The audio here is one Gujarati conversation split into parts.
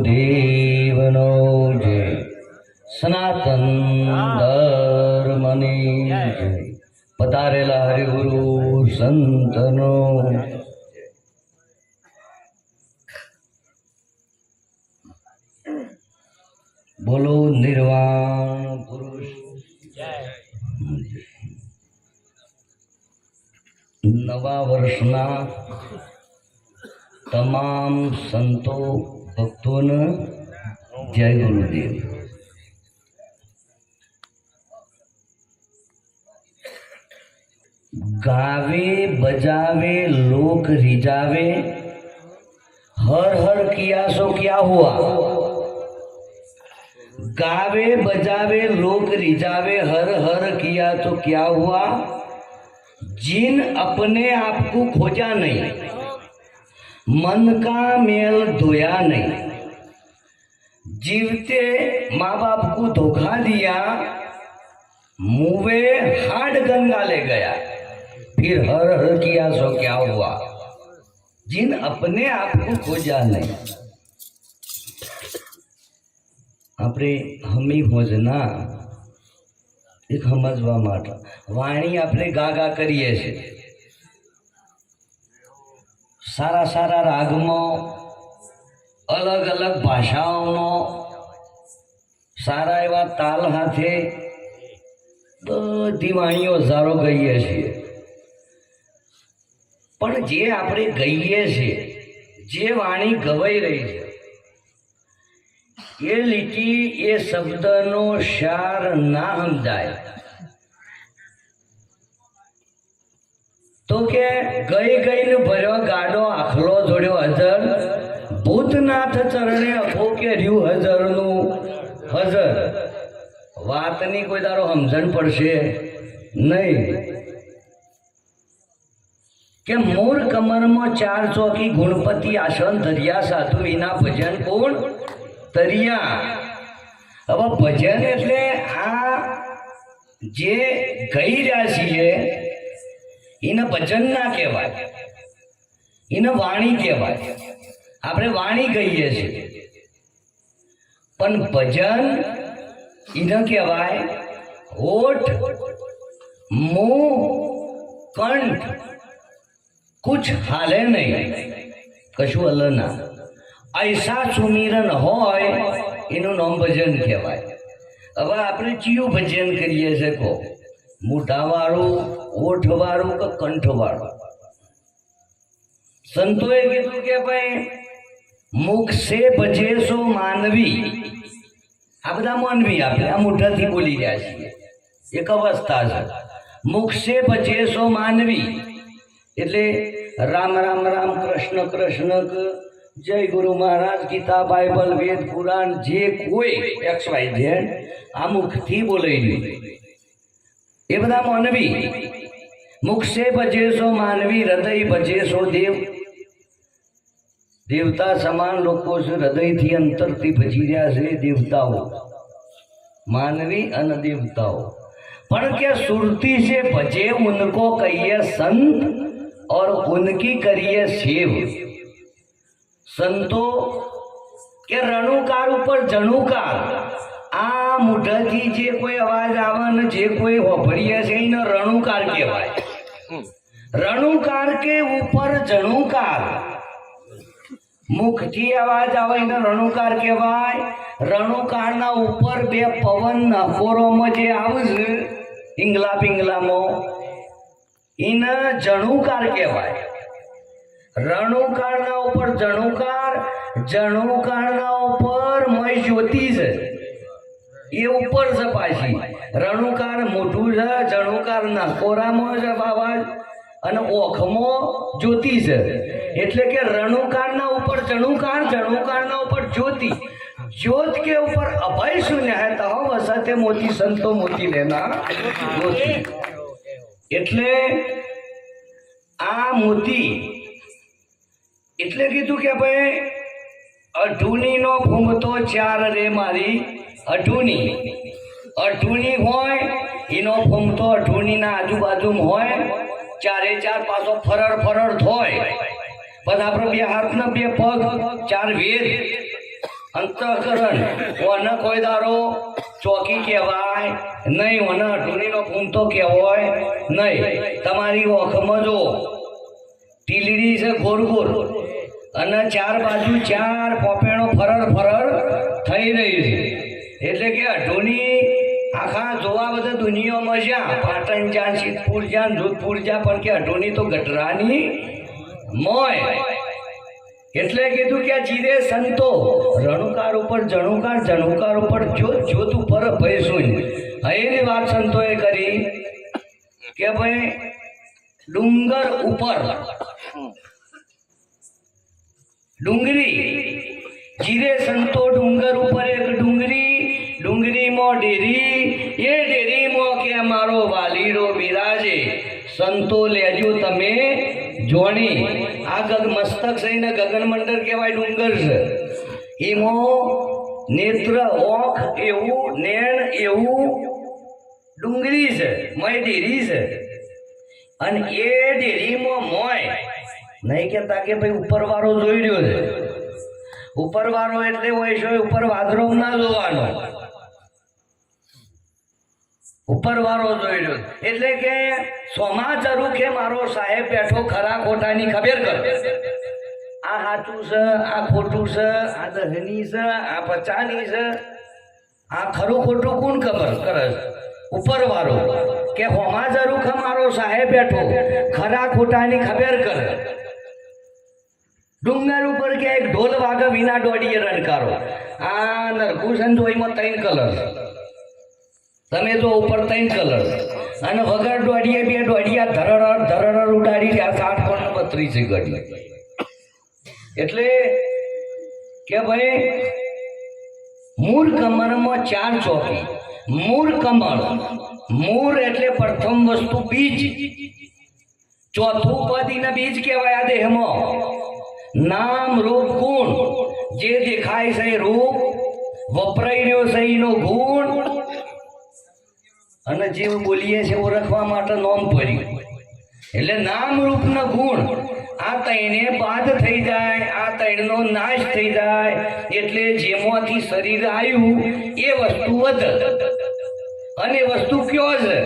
દેવનો જય, સનાતન ધર્મની જય, પધારેલા હરિગુરુ સંતનો બોલો નિર્વાણ પુરુષ જય। નવા વર્ષના તમામ સંતો ભક્તોને જય ગુરુદેવ। गावे बजावे लोक रिजावे, हर हर किया सो क्या हुआ। गावे बजावे लोक रिजावे, हर हर किया तो क्या हुआ। जिन अपने आप को खोजा नहीं, मन का मेल धोया नहीं, जीवते माँ बाप को धोखा दिया, मुँहे हाड गंगा ले गया, फिर हर हर किया सो क्या हुआ। जिन अपने आप को खोजा नहीं, આપણે હમી હોજના એક સમજવા માટે વાણી આપણે ગાગા કરીએ છીએ। સારા સારા રાગમાં, અલગ અલગ ભાષાઓમાં, સારા એવા તાલ સાથે બધી વાણીઓ હજારો ગઈએ છીએ। પણ જે આપણે ગઈએ છીએ, જે વાણી ગવાઈ રહી છે, ये લીટી એ શબ્દનો સાર ના સમજાય તો કે ગઈ ગઈને ભર્યો ગાડો આખલો જોડ્યો હજર, ભૂતનાથ ચરણે અખો કે રહ્યું હજરનું હજર। વાતની કોઈ તારો સમજણ પડશે નહીં કે મોર કમરમાં ચાર ચોકી ગુણપતિ આસન ધર્યા, સાધુ વિના ભજન કોણ તરિયા। હવે ભજન એટલે આ જે ગઈ રહ્યા છીએ એને ભજન ના કહેવાય, એને વાણી કહેવાય। આપણે વાણી કહીએ છીએ, પણ ભજન એને કહેવાય હોઠ મુંહ કંઠ कुछ हाले नहीं, कशु हल ना। ऐसा सुमिरन होय एनु नाम भजन कहेवाय। હવે આપણે ચિયું ભજન કરીએ છે કો, મોઢાવાળું, ઓઠવાળું કે કંઠવાળું। સંતોએ કીધું કે ભાઈ મુખ સે ભજે સો માનવી। આ બધા માનવી આપણે આ મોઢાથી બોલી રહ્યા છીએ, એક અવસ્થા છે। મુખ સે ભજે સો માનવી એટલે રામ રામ રામ, કૃષ્ણ કૃષ્ણ, જય ગુરુ મહારાજ, ગીતા, બાઇબલ, વેદ, પુરાણ, જે કોઈ XYZ આ મુખથી બોલાઈ એ બધા માનવી। મુખ સે ભજે સો માનવી, હૃદય ભજે સો દેવ। દેવતા સમાન લોકો છે, હૃદયથી અંતરથી ભજી રહ્યા છે દેવતાઓ, માનવી અને દેવતાઓ। પણ કે સુરતી से भजे उनको कहिए संत और उनकी करिए सेव। संतो के रणुकार ઉપર જણુકાર, આ મુઠાથી જે કોઈ અવાજ આવે ને જે કોઈ હોભળીએ છે એને રણુકાર કહેવાય। રણુકાર કે ઉપર જણુકાર, મુખથી અવાજ આવે એને રણુકાર કહેવાય। રણુકારના ઉપર બે પવન નકોરોમાં જે આવે છે ઈંગલા પિંગલામાં, એને જણુકાર કહેવાય। રણુકારના ઉપર જણુકાર, જણુકારના ઉપર મય જ્યોતિ છે એ ઉપર છે પાછી। રણુકાર મોઢું છે, જણુકાર નકોરામાં છે અવાજ અને ઓખમાં જ્યોતિ છે, એટલે કે રણુકારના ઉપર જણુકાર, જણુકારના ઉપર જ્યોતિ। ज्योत के ऊपर अभय शून्य है, तो वसते मोती संतो मोती लेना मोती। એટલે આ મોતી એટલે કીધું કે ભાઈ અઢુણીનો ફૂમતો ચાર રે મારી અઢુણી। અઢુણી હોય એનો ફૂમતો અઢુણીના આજુબાજુમાં હોય, ચારે ચાર પાછો ફરર ફરર થાય, પણ આપણે બે હાથના બે પગ, ચાર વેદ અંતઃકરણ ઓને કોઈ દારો ચોકી કહેવાય નહીં, ઓને અઢોરીનો પૂંતો કહેવાય નહીં. તમારી ઓખમાં જો ટીલડી છે ગોર ગોર અને ચાર બાજુ ચાર પોપેણો ફરર થઈ રહી છે. એટલે કે અઢોની આખા જોવા બધા દુનિયામાં જ્યાં પાટણ જ્યાં સિદ્ધપુર જ્યાં જોધપુર જ્યાં પણ કે અઢોની તો ગઢરાની મોય. એટલે કીધું કે જીરે સંતો રણુકાર ઉપર જણુકાર, જણુકાર ઉપર જોત, જોત ઉપર ભયસું. અહીંની વાત સંતોએ કરી કે ભાઈ ડુંગર ઉપર ડુંગરી, જીરે સંતો ડુંગર ઉપર એક ડુંગરીમાં ડેરી, એ ડેરીમાં કે મારો વાલીડો બિરાજે, સંતો લેજો તમે જોણી. આ મસ્તક સહીને ગગન મંડળ કહેવાય ડુંગર છે. એમાં નેત્ર ઓખ એવું નેણ એવું ડુંગરી છે, મોય ડેરી છે. અને એ ડેરીમાં મોય નહીં કહેતા કે ભાઈ ઉપરવાળો જોઈ રહ્યો છે. ઉપરવાળો એટલે હોય છે ઉપર વાદરો ના જોવાનો, ઉપરવાળો જોઈ રહ્યો એટલે કે સોમા ચરુખે મારો સાહેબ બેઠો, ખરા ખોટાની ખબર કર. આ સાચું છે, આ ખોટું છે, આ દહની છે, આ પચાની છે, આ ખરું ખોટું કોણ ખબર કરે છે? ઉપરવાળો કે હોમા ચરુખે મારો સાહેબ બેઠો, ખરા ખોટાની ખબર કરે. ડુંગર ઉપર કે એક ઢોલ વાગે વિના દોડીએ રણકારો. આ નરકુશન જોઈમાં 3 કલર તમે જો ઉપર 3 કલર અને વગર દોડીએ 2 દોડિયા ધરર ઉડાડી રહ્યા 60 32 ગઢી. એટલે કે ભાઈ મૂર કમરમાં 4 ચોકી. મૂર કમળ, મૂર એટલે પ્રથમ વસ્તુ બીજ, ચોથું પદીના બીજ કહેવાય. આ દેહમાં નામ રૂપ ગુણ, જે દેખાય છે રૂપ, વપરાઈ રહ્યો છે એનો ગુણ, અને જે બોલીએ છે ઓળખવા માટે નામ પડ્યું. એટલે નામ રૂપ ના ગુણ આ ત્રણે બાદ થઈ જાય, આ ત્રણનો નાશ થઈ જાય. એટલે જેમાંથી શરીર આવ્યું એ વસ્તુ વધ. અને વસ્તુ કયો છે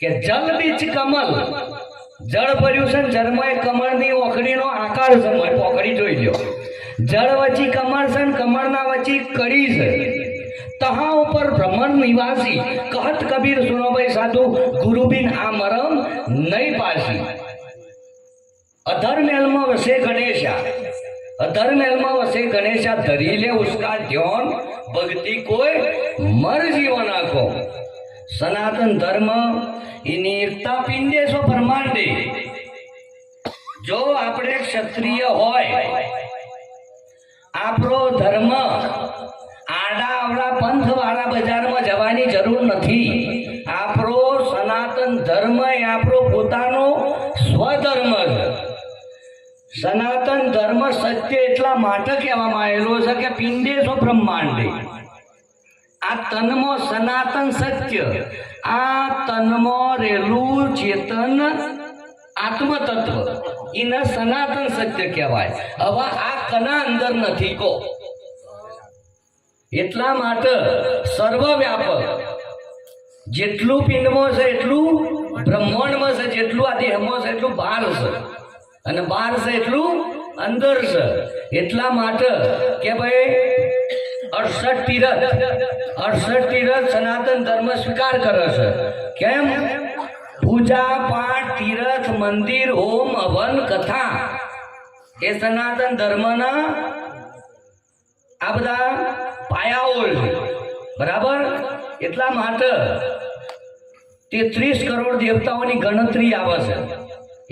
કે જલ બીજ કમલ, જળ ભર્યું છે, જળમાં કમળની ઓખડીનો આકાર છે. પોખડી જોઈ લો. જળ વચ્ચે કમળ છે, કમળના વચ્ચે કડી છે. તહા ઉપર ભ્રમણ નિવાસી, કહત કબીર સુનો ભાઈ સાધુ, ગુરુબિન આ મરમ નહીં પાસી. અધર્મેલમાં વસે ગણેશા, અધર્મેલમાં વસે ગણેશા, ધરી લે ઉસકા ધ્યાન, ભક્તિ કોઈ મર જીવન આખો. સનાતન ધર્મ એની એકતા પિંડેશો બ્રહ્માંડે. જો આપણે ક્ષત્રિય હોય, આપણો ધર્મ આડા આવડા પંથ વાળા બજારમાં જવાની જરૂર નથી. આપણો સનાતન ધર્મ એ આપણો પોતાનો સ્વધર્મ છે. સનાતન ધર્મ સત્ય એટલા માટે કહેવામાં આવેલો છે કે પિંડેશો બ્રહ્માંડે. આ તનમાં સનાતન સત્ય, આ તનમાં રહેલું ચેતન આત્મતત્વ એને સનાતન સત્ય કહેવાય. હવે આ કના અંદર નથી કો. એટલા માટે સર્વવ્યાપક, જેટલું પિંડમાં છે એટલું બ્રહ્માંડમાં છે, જેટલું આ દેહમાં છે એટલું બહાર છે, અને બહાર છે એટલું અંદર છે. એટલા માટે કે ભાઈ 68 તીરથ સનાતન ધર્મ સ્વીકાર કરે છે. કેમ? પૂજા પાઠ તીરથ મંદિર હોમ હવન કથા એ સનાતન ધર્મના આ બધા પાયાઓ છે. બરાબર? એટલા માટે 33 કરોડ દેવતાઓની ગણતરી આવે છે,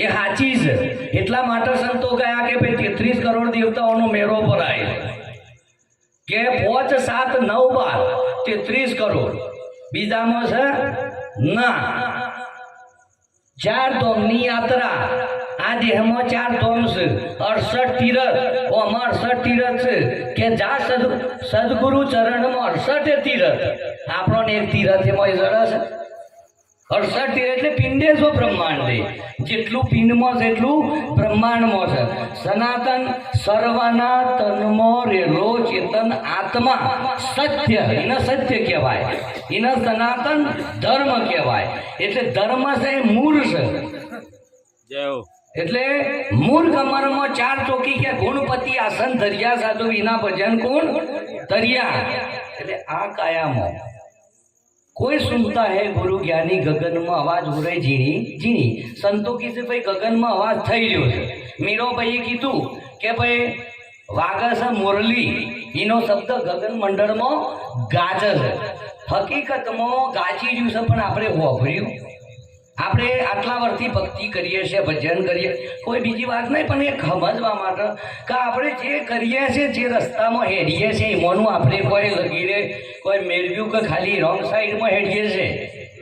એ સાચી છે. એટલા માટે સંતો ગયા કે ભાઈ 33 કરોડ દેવતાઓનો મેળો ભરાય કે 5 7 9 12 33 કરોડ. બીજામાં છે ના 4 ધોમની યાત્રા. આ દેહમાં 4 ધોમ છે, 68 તીરથ. ઓમાં 68 તીરથ છે કે જા સદગુરુ ચરણમાં 68 તીરથ. આપણને એક તીરથ એમાં જરા છે. 68 એટલે પિંડેશો બ્રહ્માંડે, જેટલું પિંડમાં છે એટલું બ્રહ્માંડમાં છે. સનાતન સર્વના તનમાં રહેલો ચેતન આત્મા સત્ય, એને સત્ય કહેવાય, એને સનાતન ધર્મ કહેવાય. એટલે ધર્મ છે એ મૂળ છે. એટલે મૂળ કમરમાં 4 ચોકી કે ગુણપતિ આસન ધર્યા, સાધુ વિના ભજન કોણ ધર્યા. એટલે આ કાયામાં કોઈ સુનતા હે ગુરુ જ્ઞાની ગગનમાં અવાજ हो रही ઝીણી ઝીણી. સંતો કીધે ભાઈ ગગનમાં અવાજ થઈ રહ્યો છે. મીરોભાઈએ કીધું કે ભાઈ વાગે છે મુરલી, એનો શબ્દ ગગન મંડળમાં ગાજે છે. હકીકતમાં ગાજી રહ્યું છે પણ આપણે વાપર્યું. આપણે આટલા વર્ષથી ભક્તિ કરીએ છીએ, ભજન કરીએ, કોઈ બીજી વાત નહીં, પણ એ સમજવા માટે કે આપણે જે કરીએ છીએ, જે રસ્તામાં હેડીએ છીએ એમાંનું આપણે કોઈ લગીરે કોઈ મેળવ્યું કે ખાલી રોંગ સાઈડમાં હેડીએ છીએ,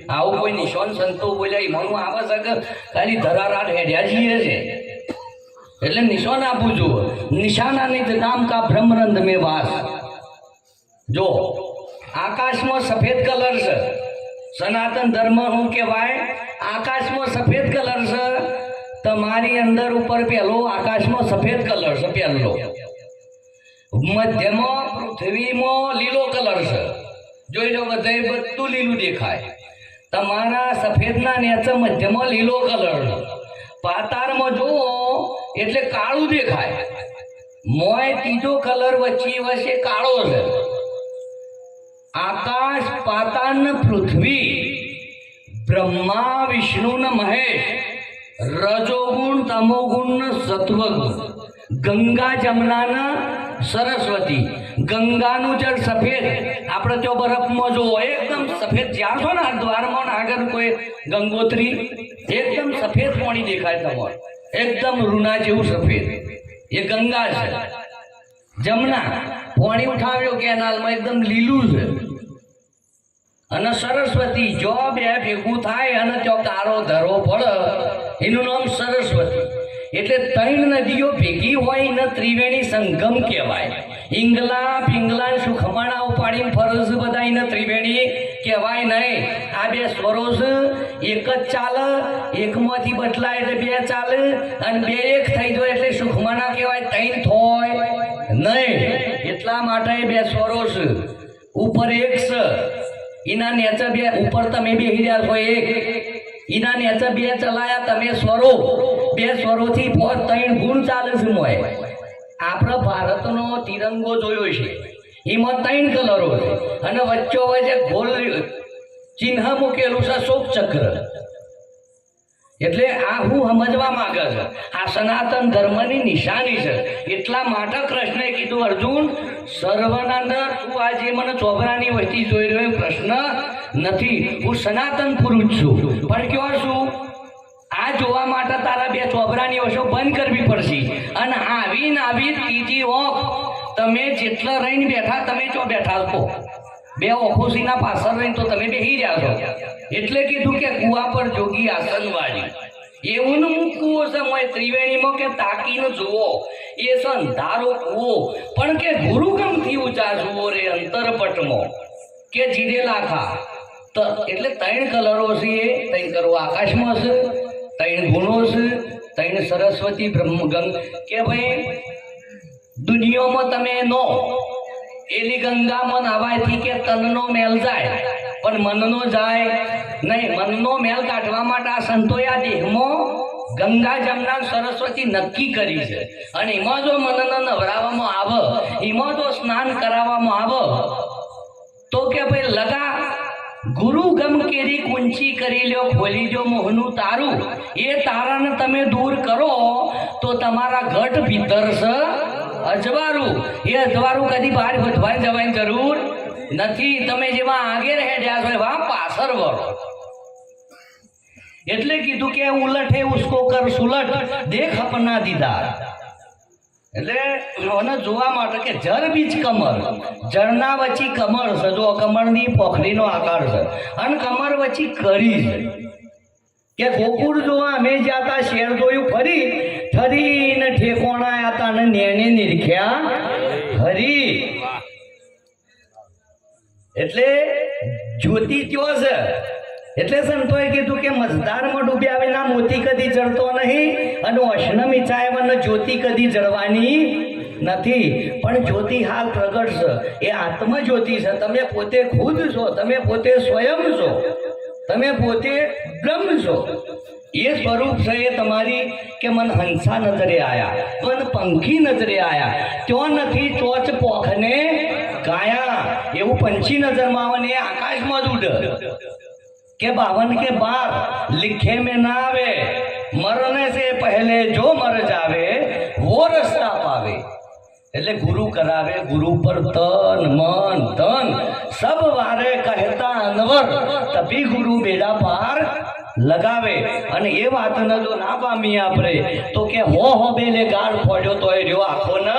આવું કોઈ નિશાન સંતો બોલ્યા એમાંનું આવે છે કે ખાલી ધરારાટ હેડ્યા જઈએ છે. એટલે નિશાન આપવું જુઓ. નિશાનાની નામ કા બ્રહ્મરંધ મેં વાસ. જો આકાશમાં સફેદ કલર છે, સનાતન ધર્મ શું કહેવાય? આકાશમાં સફેદ કલર છે. તમારી અંદર ઉપર પહેલો આકાશમાં સફેદ કલર છે, પહેલો. મધ્યમાં પૃથ્વીમાં લીલો કલર છે. જોઈ લો, બધે બધું લીલું દેખાય. તમારા સફેદના નેચે મધ્યમાં લીલો કલર છે. પાતાળમાં જુઓ એટલે કાળું દેખાય. મોય ત્રીજો કલર વચ્ચે કાળો છે. આકાશ, પાતાળ ને પૃથ્વી, બ્રહ્મા વિષ્ણુ ને મહેશ, રજોગુણ તમોગુણ ને સત્વગુણ, ગંગા જમના ને સરસ્વતી. ગંગાનું જળ સફેદ, આપણે તો બરફમાં જોવો એકદમ સફેદ. જ્યાં છો ને દ્વારમાં આગળ કોઈ ગંગોત્રી, એકદમ સફેદ પાણી દેખાય તમારે, એકદમ રૂના જેવું સફેદ. એ ગંગા છે. જમના પાણી ઉઠાવ્યો કેનાલમાં, એકદમ લીલું છે. અને સરસ્વતી, જો બે ભેગું થાય અને ત્યાં કારો ધરો પડે, એનું નામ સરસ્વતી. એટલે 3 નદીઓ ભેગી હોય ને ત્રિવેણી સંગમ કહેવાય. ઈંગલા પિંગલા સુખમણા ઉપાડીને ફરસ બધા એને ત્રિવેણી કહેવાય નહીં. આ 2 સ્વરો છે, એક જ ચાલે, એકમાંથી બદલાય એટલે 2 ચાલે, અને 2 એક થઈ જાય એટલે સુખમણા કહેવાય, 3 થોય નહીં. એટલા માટે 2 સ્વરો છે. ઉપર એક છે, એના નેચે 2, ઉપર તમે બેસી રહ્યા છો એક, એના નેચે 2 ચલાયા તમે સ્વરો. 2 સ્વરોથી 3 ગુણ ચાલે છે. મોય આપણે ભારતનો તિરંગો જોયો છે, એમાં 3 કલરો છે, અને વચ્ચે વચ્ચે ગોલ ચિહ્ન મૂકેલું છે, અશોક ચક્ર. એટલે આ હું સમજવા માંગે છે, આ સનાતન ધર્મની નિશાની છે. એટલા માટે કૃષ્ણએ કીધું, અર્જુન સર્વના અંદર તું આજે મને ચોબરાની વસ્તી જોઈ રહ્યો પ્રશ્ન નથી, હું સનાતન પુરુષ છું. પણ કયો છું? આ જોવા માટે તારા 2 ચોબરાની વસ્તુ બંધ કરવી પડશે. અને આવી ત્રીજી ઓખ તમે જેટલા રહીને બેઠા, તમે જો બેઠા છો 2 ઓખોસીના પાછળ રહીને તો તમે બેસી રહ્યા છો. એટલે કીધું કે કુવા પર જોગી આસન વાળી. એવું કૂવો છે મોય ત્રિવેણીમાં કે તાકીને જુઓ, એ છે અંધારો કૂવો, પણ કે ગુરુગમથી ઊંચા જુઓ રે અંતરપટમાં કે જીરે લાખા. તો એટલે 3 કલરો છે, એ 3 કલરો આકાશમાં છે, 3 ગુણો છે, 3 સરસ્વતી બ્રહ્મગંગ. કે ભાઈ દુનિયામાં તમે નો એલી ગંગામાં નાવાયથી કે તનનો મેલ જાય, પણ મનનો જાય નહીં. મનનો મેલ કાઢવા માટે આ સંતોએ આ દેહમાં ગંગા જમના સરસ્વતી નક્કી કરી છે. અને એમાં જો મનને નવરાવવામાં આવે, એમાં જો સ્નાન કરાવવામાં આવે, તો કે ભાઈ લગા ગુરુ ગમ કેરી કુંચી કરી લ્યો, ખોલી જો મોહનું તારું. એ તારાને તમે દૂર કરો તો તમારા ઘટ ભીતર છે અજવારું. એ અજવારું કદી બહાર વધવા જવાની જરૂર નથી. તમે જેવા આગળ હેડ્યા છો એવા પાછળ વળો. એટલે કીધું કે ઉલટ હે ઉસકો કર સુલટ, દેખ અપના દીદાર. એટલે મને જોવા માટે કે જર બીજ કમર, જળના વચ્ચે કમર છે. જો કમરની પોખરીનો આકાર છે, અને કમર વચ્ચે કરી છે. કે ગોકુળ જોવા અમે જ્યાં શેર જોયું ફરી, ફરીને ઠેકોણા હતા ને નેને નિરખ્યા હરી. એટલે જ્યોતિ ત્યો છે, એટલે સંતોએ કીધું કે મજદારમાં ડૂબ્યા વિના મોતી કદી જળતો નહીં અને અશ્ન મિચાય વન જ્યોતિ કદી જળવાની નથી. પણ જ્યોતિ હાલ પ્રગટ છે, એ આત્મજ્યોતિ છે. તમે પોતે ખુદ છો, તમે પોતે સ્વયં છો, તમે પોતે બ્રહ્મ છો. એ સ્વરૂપ છે એ તમારી કે મન હંસા નજરે આયા, મન પંખી નજરે આયા, ત્યો નથી ચોચ પોખને ગાયા. એવું પંછી નજરમાં આવે ને એ આકાશમાં જ ઉડ કે 52 के 12 लिखे में ना आवे, मरने से पहले जो मर जावे वो रस्ता पावे. એટલે ગુરુ કરાવે, ગુરુ પર તન મન ધન સબ વારે કહેતા અનવર, તભી ગુરુ બેડા પાર લગાવે. અને એ વાતને જો ના પામીએ આપણે તો કે હો બેલે ગાળ ફોડ્યો તો એ રહ્યો આખો ન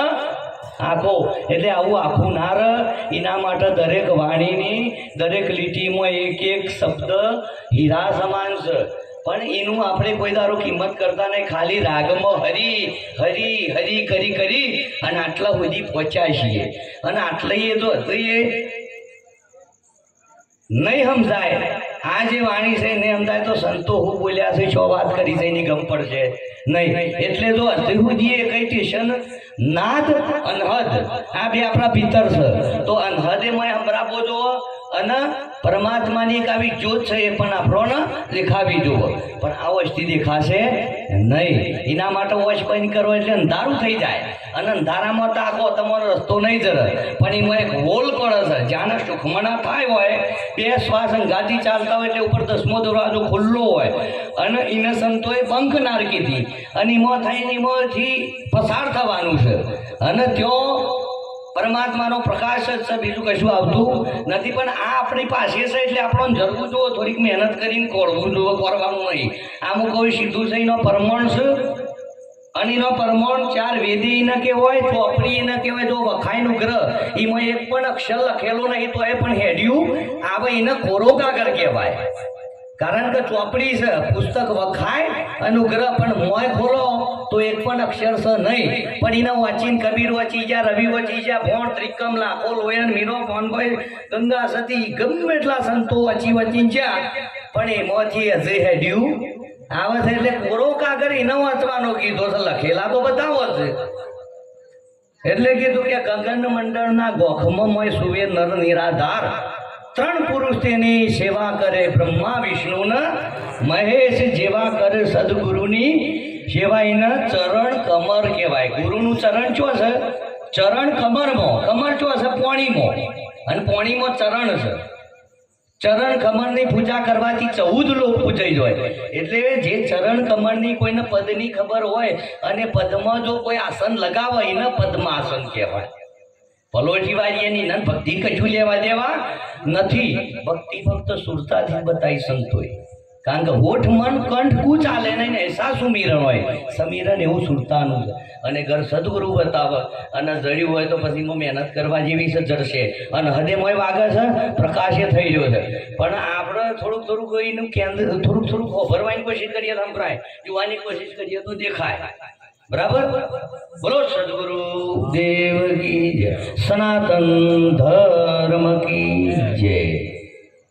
આખો. એટલે આવું આખું નાર. એના માટે દરેક વાણીની દરેક લીટીમાં એક એક શબ્દ હીરા સમાન છે. પણ એનું આપણે કોઈ દારો કિંમત કરતા નહીં. ખાલી રાગમાં હરી હરી હરી કરી કરી અને આટલા સુધી પહોંચ્યા છીએ. અને આટલા એ તો હતું એ નહીં સમજાય. આ જે વાણી છે નહીં સમજાય તો સંતો હું બોલ્યા છે, છો વાત કરી છે એની ગમ પડશે નહીં. એટલે જો હજી સુધી એ કઈ સ્ટેશન નાદ અનહદ આ બે આપણા ભીતર છે. તો અનહદ એમાં સંભળાવો જો અને પરમાત્માની એક આવી જ્યોત છે એ પણ આપણને દેખાવી જુઓ. પણ આ વસ્તુ દેખાશે નહીં. એના માટે વોચ બંધ કરો એટલે અંધારું થઈ જાય. અને અંધારામાં તાકો તમારો રસ્તો નહીં જરે. પણ એમાં એક હોલ પડે છે, જ્યાં સુખમણા થાય હોય, બે શ્વાસ અંગાથી ચાલતા હોય એટલે ઉપર 10મો દરવાજો ખુલ્લો હોય અને એને સંતોએ બંક નારકી હતી અને એમાં થઈને એમાંથી પસાર થવાનું છે. અને ત્યાં પરમાત્માનો પ્રકાશ જ છે, બીજું કશું આવતું નથી. પણ આ આપણી પાસે છે એટલે આપણને જરૂર જુઓ, થોડીક મહેનત કરીને કરવું જુઓ, કરવાનું નહીં. આમ કોઈ સીધું છે એનો પરમણ છે અને એનો પરમણ 4 વેદી ન કહેવાય, ચોપડી ન કહેવાય. જો વખાઈનું ગ્રહ એમાં એક પણ અક્ષર લખેલો નહીં તો એ પણ હેડ્યું આવે, એને કોરો કાગળ કહેવાય. કારણ કે ચોપડી છે, પુસ્તક વખાય અનુગ્રહ, પણ મોય ખોલો તો એક પણ અક્ષર છે નહીં. પણ એને વાંચીને કબીર વાંચી ગયા, રવિ વાંચી ગયા, ભોણ ત્રિકમ લાખો લોયન મીરો ભોનભાઈ ગંગા સતી ગમે એટલા સંતો વાંચીને ગયા, પણ એમાંથી હજી હેડ્યું આવે છે. એટલે કોરો કાગળ એને વાંચવાનો કીધો છે, લખેલા તો બતાવો છે. એટલે કીધું કે ગગન મંડળના ગોખમાં મોય સુવે નર નિરાધાર, 3 પુરુષ તેની સેવા કરે, બ્રહ્મા વિષ્ણુ ને મહેશ જેવા કરે સદગુરુની સેવા. એને ચરણ કમર કહેવાય. ગુરુનું ચરણ ચો છે? ચરણ કમરમાં. કમર ચો છે? પોણીમાં. અને પોણીમાં ચરણ છે. ચરણ કમરની પૂજા કરવાથી 14 લોક પૂજાઈ જાય. એટલે જે ચરણ કમરની કોઈને પદની ખબર હોય અને પદમાં જો કોઈ આસન લગાવે એને પદ્માસન કહેવાય. પલોઠી વાળીએની ના ભક્તિ કશું લેવા દેવા નથી. ભક્તિ ફક્ત સુરતાથી બતાવી સંતોય. કારણ કે હોઠ મન કંઠ કુ ચાલે નહીં ને એસા સુમિરણ હોય. સમીરણ એવું સુરતાનું છે. અને ઘર સદગુરુ બતાવે અને જડ્યું હોય તો પછી મહેનત કરવા જેવી છે, જડશે. અને હૃદયમય વાગે છે, પ્રકાશે થઈ રહ્યો છે. પણ આપણે થોડુંક એનું કેન્દ્ર થોડુંક ભરવાની કોશિશ કરીએ તો સંભળાય, જોવાની કોશિશ કરીએ તો દેખાય. બરાબર? બોલો સદગુરુ દેવ કી જય, સનાતન ધર્મ કી જય.